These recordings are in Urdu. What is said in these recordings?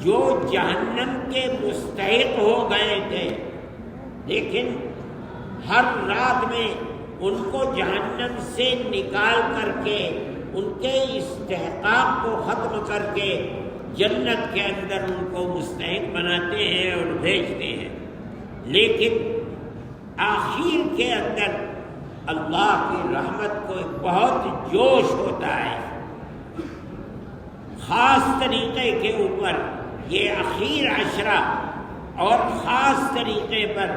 جو جہنم کے مستحق ہو گئے تھے، لیکن ہر رات میں ان کو جہنم سے نکال کر کے ان کے استحقاق کو ختم کر کے جنت کے اندر ان کو مستحق بناتے ہیں اور بھیجتے ہیں۔ لیکن آخر کے اندر اللہ کی رحمت کو ایک بہت جوش ہوتا ہے، خاص طریقے کے اوپر یہ اخیر عشرہ، اور خاص طریقے پر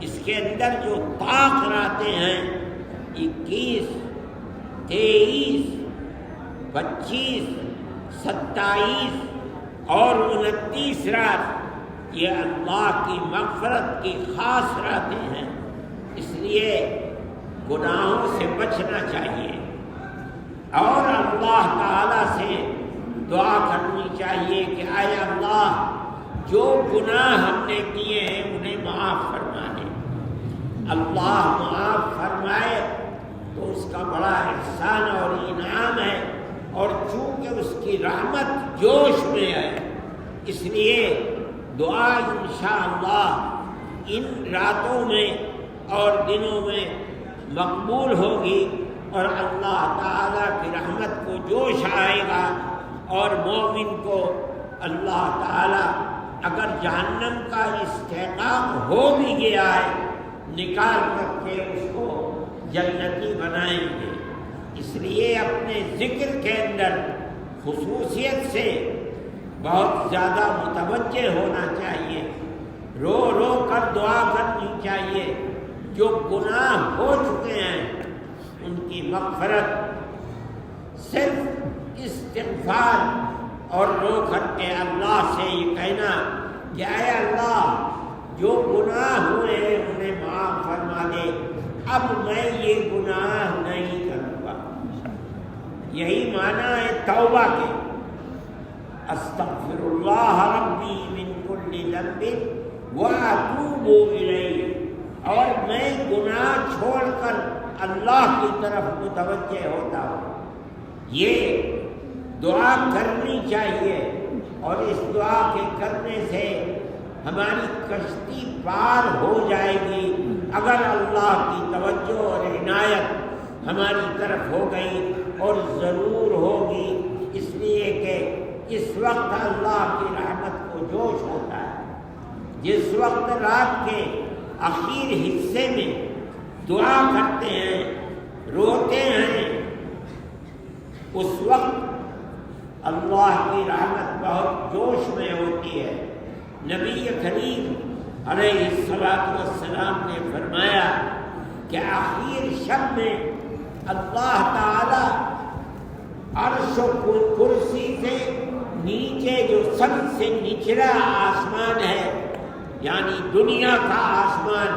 اس کے اندر جو طاق راتیں ہیں 21، 23، 25، 27 اور 29 رات، یہ اللہ کی مغفرت کی خاص راتیں ہیں۔ اس لیے گناہوں سے بچنا چاہیے اور اللہ تعالی سے دعا کرنی چاہیے کہ اے اللہ جو گناہ ہم نے کیے ہیں انہیں معاف فرما دے۔ اللہ معاف فرمائے تو اس کا بڑا احسان اور انعام ہے، اور چونکہ اس کی رحمت جوش میں ہے، اس لیے دعا انشاءاللہ ان راتوں میں اور دنوں میں مقبول ہوگی، اور اللہ تعالیٰ کی رحمت کو جوش آئے گا، اور مومن کو اللہ تعالیٰ اگر جہنم کا استحقاق ہو بھی گیا ہے نکال کر کے اس کو جنتی بنائیں گے۔ اس لیے اپنے ذکر کے اندر خصوصیت سے بہت زیادہ متوجہ ہونا چاہیے، رو رو کر دعا کرنی چاہیے۔ جو گناہ ہو چکے ہیں ان کی مغفرت صرف استغفار اور رو کر کے اللہ سے یہ کہنا کہ اے اللہ جو گناہ ہوئے ہیں انہیں معاف فرما دے، اب میں یہ گناہ نہیں کروں گا۔ یہی معنی ہے توبہ کے، استغفر اللہ ربی من کل ذنب واتوب الیہ، اور میں گناہ چھوڑ کر اللہ کی طرف متوجہ ہوتا ہوں۔ یہ دعا کرنی چاہیے، اور اس دعا کے کرنے سے ہماری کشتی پار ہو جائے گی اگر اللہ کی توجہ اور عنایت ہماری طرف ہو گئی، اور ضرور ہوگی، اس لیے کہ اس وقت اللہ کی رحمت کو جوش ہوتا ہے۔ جس وقت رات کے آخر حصے میں دعا کرتے ہیں، روتے ہیں، اس وقت اللہ کی رحمت بہت جوش میں ہوتی ہے۔ نبی کریم علیہ السلام نے فرمایا کہ آخر شب میں اللہ تعالی عرش و کرسی سے نیچے جو سب سے نچلا آسمان ہے، یعنی دنیا کا آسمان،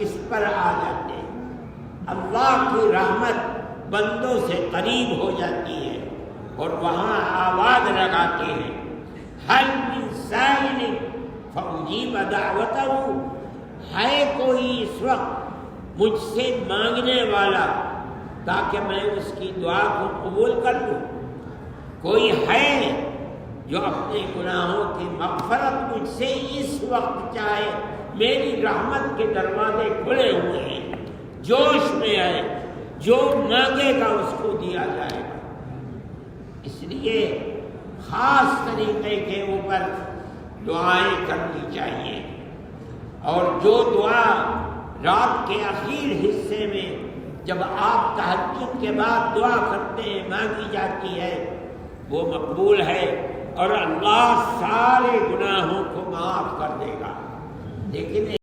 اس پر آ جاتے ہیں۔ اللہ کی رحمت بندوں سے قریب ہو جاتی ہے، اور وہاں آواز لگاتے ہیں، ہل من سائل فاجیب دعوتہ، ہے کوئی اس وقت مجھ سے مانگنے والا تاکہ میں اس کی دعا کو قبول کر لوں؟ کوئی ہے جو اپنے گناہوں کی مغفرت مجھ سے اس وقت چاہے؟ میری رحمت کے دروازے کھلے ہوئے ہیں، جوش میں ہے، جو مانگے گا اس کو دیا جائے گا۔ اس لیے خاص طریقے کے اوپر دعائیں کرنی چاہیے، اور جو دعا رات کے آخر حصے میں جب آپ تہجد کے بعد دعا کرتے ہیں مانگی جاتی ہے، وہ مقبول ہے، اور اللہ سارے گناہوں کو معاف کر دے گا۔ لیکن